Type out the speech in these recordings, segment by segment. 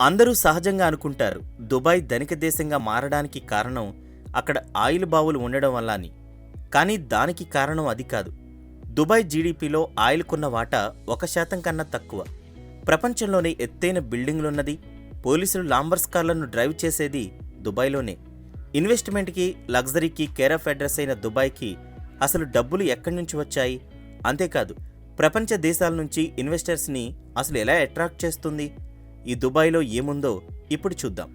అందరూ సహజంగా అనుకుంటారు దుబాయ్ ధనిక దేశంగా మారడానికి కారణం అక్కడ ఆయిల్ బావులు ఉండడం వల్ల అని. కానీ దానికి కారణం అది కాదు. దుబాయ్ జీడీపీలో ఆయిల్ కొన్న వాటా 1% కన్నా తక్కువ. ప్రపంచంలోనే ఎత్తైన బిల్డింగ్లున్నది, పోలీసులు లాంబర్స్ కార్లను డ్రైవ్ చేసేది దుబాయ్లోనే. ఇన్వెస్ట్మెంట్కి, లగ్జరీకి కేర్ ఆఫ్ అడ్రస్ అయిన దుబాయ్కి అసలు డబ్బులు ఎక్కడి నుంచి వచ్చాయి? అంతేకాదు, ప్రపంచ దేశాల నుంచి ఇన్వెస్టర్స్ని అసలు ఎలా అట్రాక్ట్ చేస్తుంది? ఈ దుబాయ్లో ఏముందో ఇప్పుడు చూద్దాం.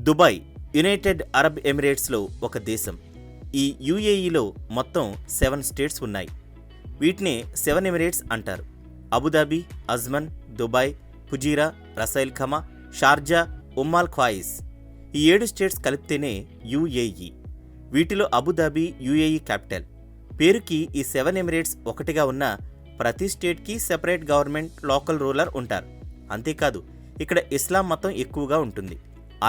దుబాయ్ యునైటెడ్ అరబ్ ఎమిరేట్స్లో ఒక దేశం. ఈ యుఏఈలో మొత్తం 7 స్టేట్స్ ఉన్నాయి. వీటినే 7 ఎమిరేట్స్ అంటారు. అబుదాబి, అజ్మన్, దుబాయ్, ఫుజీరా, రసైల్ ఖమా, షార్జా, ఉమ్మాల్ ఖ్వాయిస్, ఈ 7 స్టేట్స్ కలిపితేనే యుఏఈ. వీటిలో అబుదాబి యుఏఈ క్యాపిటల్. పేరుకి ఈ 7 ఎమిరేట్స్ ఒకటిగా ఉన్న ప్రతి స్టేట్కి సెపరేట్ గవర్నమెంట్, లోకల్ రూలర్ ఉంటారు. అంతేకాదు, ఇక్కడ ఇస్లాం మతం ఎక్కువగా ఉంటుంది.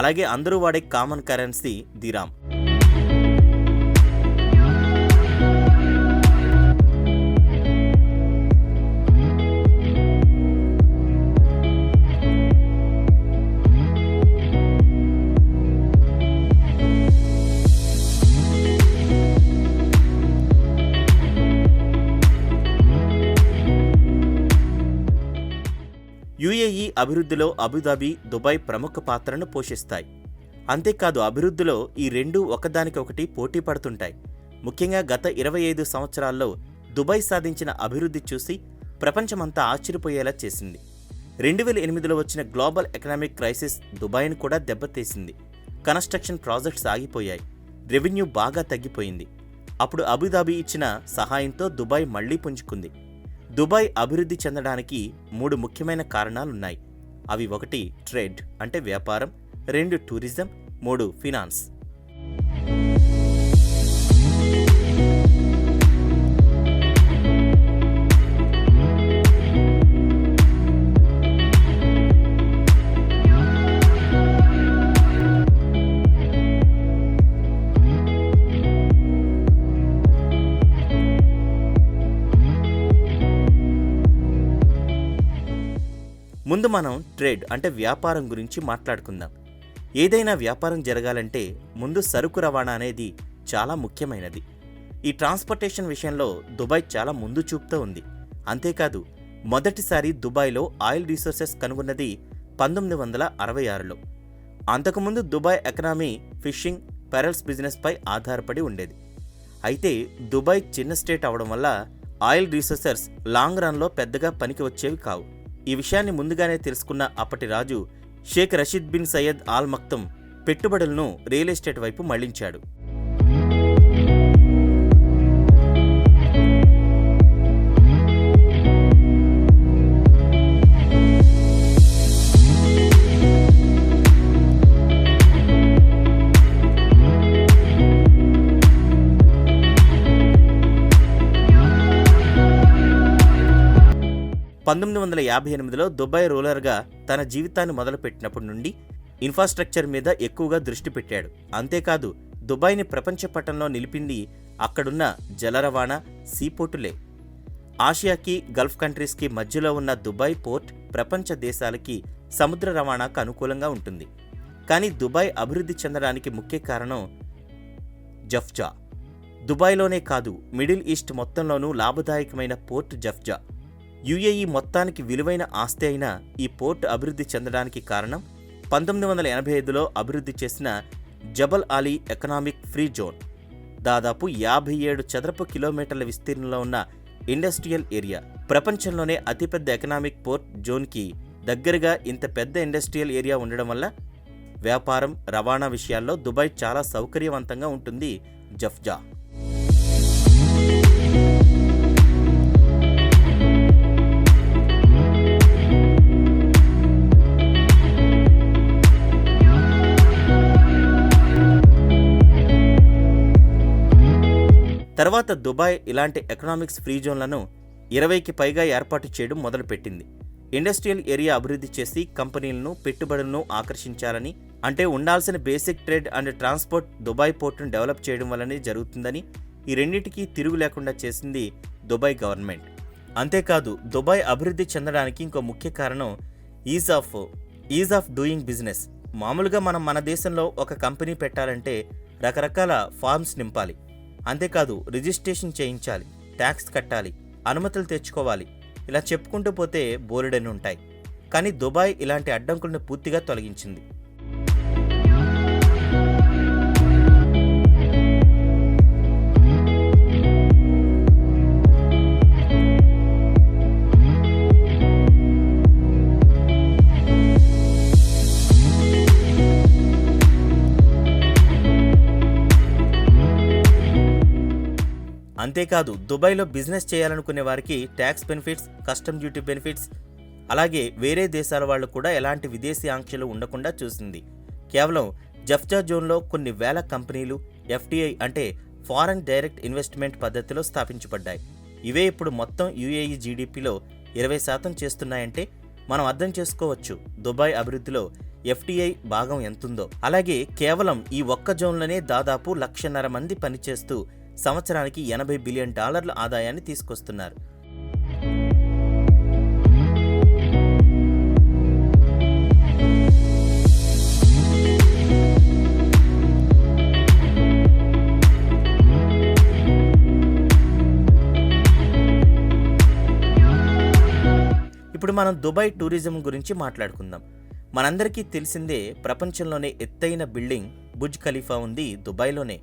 అలాగే అందరూ వాడే కామన్ కరెన్సీ దిరామ్. యుఏఈ అభివృద్ధిలో అబుదాబి, దుబాయ్ ప్రముఖ పాత్రను పోషిస్తాయి. అంతేకాదు, అభివృద్ధిలో ఈ రెండూ ఒకదానికొకటి పోటీ పడుతుంటాయి. ముఖ్యంగా గత 25 సంవత్సరాల్లో దుబాయ్ సాధించిన అభివృద్ధి చూసి ప్రపంచమంతా ఆశ్చర్యపోయేలా చేసింది. 2008లో వచ్చిన గ్లోబల్ ఎకనామిక్ క్రైసిస్ దుబాయ్ను కూడా దెబ్బతీసింది. కన్స్ట్రక్షన్ ప్రాజెక్ట్స్ ఆగిపోయాయి, రెవెన్యూ బాగా తగ్గిపోయింది. అప్పుడు అబుదాబి ఇచ్చిన సహాయంతో దుబాయ్ మళ్లీ పుంజుకుంది. దుబాయ్ అభివృద్ధి చెందడానికి 3 ముఖ్యమైన కారణాలున్నాయి. అవి 1 ట్రేడ్ అంటే వ్యాపారం, 2 టూరిజం, 3 ఫినాన్స్. ముందు మనం ట్రేడ్ అంటే వ్యాపారం గురించి మాట్లాడుకుందాం. ఏదైనా వ్యాపారం జరగాలంటే ముందు సరుకు రవాణా అనేది చాలా ముఖ్యమైనది. ఈ ట్రాన్స్పోర్టేషన్ విషయంలో దుబాయ్ చాలా ముందు చూపుతూ ఉంది. అంతేకాదు, మొదటిసారి దుబాయ్లో ఆయిల్ రిసోర్సెస్ కనుగొన్నది 1966లో. అంతకుముందు Dubai economy fishing, pearls business పై ఆధారపడి ఉండేది. అయితే దుబాయ్ చిన్న స్టేట్ అవడం వల్ల ఆయిల్ రిసోర్సెస్ లాంగ్ రన్లో పెద్దగా పనికి వచ్చేవి కావు. ఈ విషయాన్ని ముందుగానే తెలుసుకున్న అప్పటి రాజు Sheikh Rashid bin Saeed Al Maktoum పెట్టుబడులను రియల్ ఎస్టేట్ వైపు మళ్లించాడు. లో దుబాయ్ రూలర్గా తన జీవితాన్ని మొదలుపెట్టినప్పటి నుండి ఇన్ఫ్రాస్ట్రక్చర్ మీద ఎక్కువగా దృష్టి పెట్టాడు. అంతేకాదు, దుబాయ్ని ప్రపంచ పటంలో నిలిపింది అక్కడున్న జల రవాణా, సీపోర్టులే. ఆసియాకి, గల్ఫ్ కంట్రీస్కి మధ్యలో ఉన్న దుబాయ్ పోర్ట్ ప్రపంచ దేశాలకి సముద్ర రవాణాకు అనుకూలంగా ఉంటుంది. కానీ దుబాయ్ అభివృద్ధి చెందడానికి ముఖ్య కారణం జఫ్జా. దుబాయ్లోనే కాదు, మిడిల్ ఈస్ట్ మొత్తంలోనూ లాభదాయకమైన పోర్ట్ జఫ్జా. యుఏఈ మొత్తానికి విలువైన ఆస్తి అయిన ఈ పోర్ట్ అభివృద్ధి చెందడానికి కారణం 1985లో అభివృద్ధి చేసిన జబల్ అలీ ఎకనామిక్ ఫ్రీ జోన్. దాదాపు 57 చదరపు కిలోమీటర్ల విస్తీర్ణంలో ఉన్న ఇండస్ట్రియల్ ఏరియా. ప్రపంచంలోనే అతిపెద్ద ఎకనామిక్ పోర్ట్ జోన్కి దగ్గరగా ఇంత పెద్ద ఇండస్ట్రియల్ ఏరియా ఉండడం వల్ల వ్యాపారం, రవాణా విషయాల్లో దుబాయ్ చాలా సౌకర్యవంతంగా ఉంటుంది. జఫ్జా తర్వాత దుబాయ్ ఇలాంటి ఎకనామిక్స్ ఫ్రీ జోన్లను 20కి పైగా ఏర్పాటు చేయడం మొదలుపెట్టింది. ఇండస్ట్రియల్ ఏరియా అభివృద్ధి చేసి కంపెనీలను, పెట్టుబడులను ఆకర్షించాలని, అంటే ఉండాల్సిన basic trade and transport Dubai పోర్టును డెవలప్ చేయడం వల్లనే జరుగుతుందని, ఈ రెండింటికి తిరుగు లేకుండా చేసింది దుబాయ్ గవర్నమెంట్. అంతేకాదు దుబాయ్ అభివృద్ధి చెందడానికి ఇంకో ముఖ్య కారణం ఈజ్ ఆఫ్ డూయింగ్ బిజినెస్. మామూలుగా మనం మన దేశంలో ఒక కంపెనీ పెట్టాలంటే రకరకాల ఫార్మ్స్ నింపాలి. అంతేకాదు రిజిస్ట్రేషన్ చేయించాలి, ట్యాక్స్ కట్టాలి, అనుమతులు తెచ్చుకోవాలి. ఇలా చెప్పుకుంటూ పోతే బోలెడన్ని ఉంటాయి. కానీ దుబాయ్ ఇలాంటి అడ్డంకులను పూర్తిగా తొలగించింది. అంతేకాదు దుబాయ్లో బిజినెస్ చేయాలనుకునే వారికి tax benefits, custom duty benefits, అలాగే వేరే దేశాల వాళ్ళు కూడా ఎలాంటి విదేశీ ఆంక్షలు ఉండకుండా చూసింది. కేవలం జఫ్జా జోన్లో కొన్ని వేల కంపెనీలు FDI అంటే ఫారెన్ డైరెక్ట్ ఇన్వెస్ట్మెంట్ పద్ధతిలో స్థాపించబడ్డాయి. ఇవే ఇప్పుడు మొత్తం UAE GDPలో 20% చేస్తున్నాయంటే మనం అర్థం చేసుకోవచ్చు దుబాయ్ అభివృద్ధిలో FDI భాగం ఎంతుందో. అలాగే కేవలం ఈ ఒక్క జోన్లోనే దాదాపు 1,50,000 మంది పనిచేస్తూ సంవత్సరానికి $80 బిలియన్ ఆదాయాన్ని తీసుకొస్తున్నారు. ఇప్పుడు మనం దుబాయ్ టూరిజం గురించి మాట్లాడుకుందాం. మనందరికీ తెలిసిందే ప్రపంచంలోనే ఎత్తైన బిల్డింగ్ బుర్జ్ ఖలీఫా ఉంది దుబాయ్లోనే.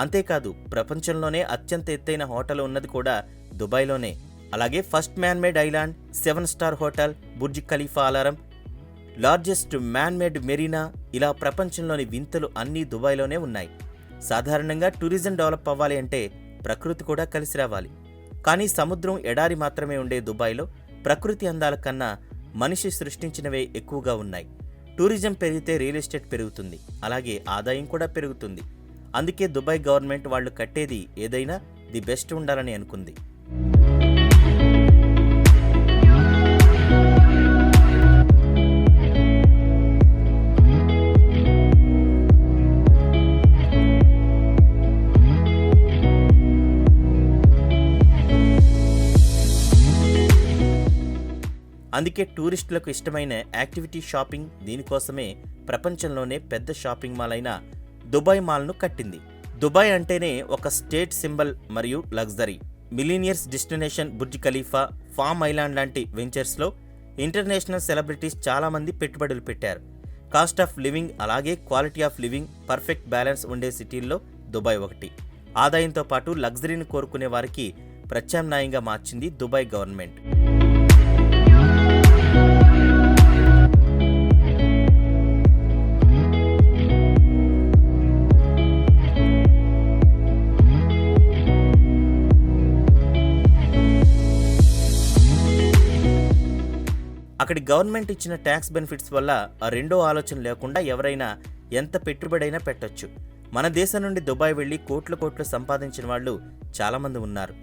అంతేకాదు ప్రపంచంలోనే అత్యంత ఎత్తైన హోటల్ ఉన్నది కూడా దుబాయ్లోనే. అలాగే first man made island, 7 star hotel, Burj Khalifa alarm, largest man made Marina, ఇలా ప్రపంచంలోని వింతలు అన్నీ దుబాయ్లోనే ఉన్నాయి. సాధారణంగా టూరిజం డెవలప్ అవ్వాలి అంటే ప్రకృతి కూడా కలిసి రావాలి. కానీ సముద్రం, ఎడారి మాత్రమే ఉండే దుబాయ్లో ప్రకృతి అందాల కన్నా మనిషి సృష్టించినవే ఎక్కువగా ఉన్నాయి. టూరిజం పెరిగితే రియల్ ఎస్టేట్ పెరుగుతుంది, అలాగే ఆదాయం కూడా పెరుగుతుంది. అందుకే దుబాయ్ గవర్నమెంట్ వాళ్ళు కట్టేది ఏదైనా ది బెస్ట్ ఉండాలని అనుకుంది. అందుకే టూరిస్టులకు ఇష్టమైన యాక్టివిటీ షాపింగ్, దీనికోసమే ప్రపంచంలోనే పెద్ద షాపింగ్ మాల్ అయిన దుబాయ్ మాల్ను కట్టింది. దుబాయ్ అంటేనే ఒక స్టేట్ సింబల్ మరియు luxury. Millionaires destination Burj Khalifa, palm island లాంటి వెంచర్స్లో ఇంటర్నేషనల్ సెలబ్రిటీస్ చాలామంది పెట్టుబడులు పెట్టారు. కాస్ట్ ఆఫ్ లివింగ్ అలాగే quality of living perfect balance ఉండే సిటీల్లో దుబాయ్ ఒకటి. ఆదాయంతో పాటు లగ్జరీని కోరుకునే వారికి ప్రత్యామ్నాయంగా మార్చింది దుబాయ్ గవర్నమెంట్. అక్కడి గవర్నమెంట్ ఇచ్చిన ట్యాక్స్ బెనిఫిట్స్ వల్ల ఆ రెండో ఆలోచన లేకుండా ఎవరైనా ఎంత పెట్టుబడైనా పెట్టొచ్చు. మన దేశం నుండి దుబాయ్ వెళ్లి కోట్లు సంపాదించిన వాళ్ళు చాలామంది ఉన్నారు.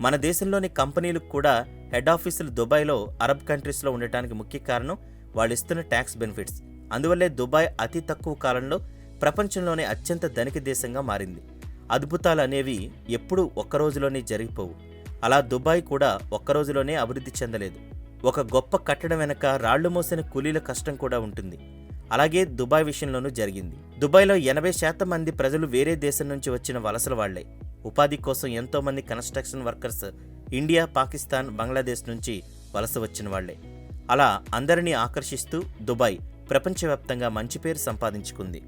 మన దేశంలోని కంపెనీలకు కూడా హెడ్ ఆఫీసులు దుబాయ్లో, అరబ్ కంట్రీస్లో ఉండటానికి ముఖ్య కారణం వాళ్ళు ఇస్తున్న ట్యాక్స్ బెనిఫిట్స్. అందువల్లే దుబాయ్ అతి తక్కువ కాలంలో ప్రపంచంలోనే అత్యంత ధనిక దేశంగా మారింది. అద్భుతాలు అనేవి ఎప్పుడూ ఒక్క రోజులోనే జరిగిపోవు. అలా దుబాయ్ కూడా ఒక్క రోజులోనే అభివృద్ధి చెందలేదు. ఒక గొప్ప కట్టడం వెనక రాళ్లు మోసిన కూలీల కష్టం కూడా ఉంటుంది. అలాగే దుబాయ్ విషయంలోనూ జరిగింది. దుబాయ్లో 80% మంది ప్రజలు వేరే దేశం నుంచి వచ్చిన వలసల వాళ్లే. ఉపాధి కోసం ఎంతో మంది construction workers India, Pakistan, Bangladesh నుంచి వలస వచ్చిన వాళ్లే. అలా అందరినీ ఆకర్షిస్తూ దుబాయ్ ప్రపంచవ్యాప్తంగా మంచి పేరు సంపాదించుకుంది.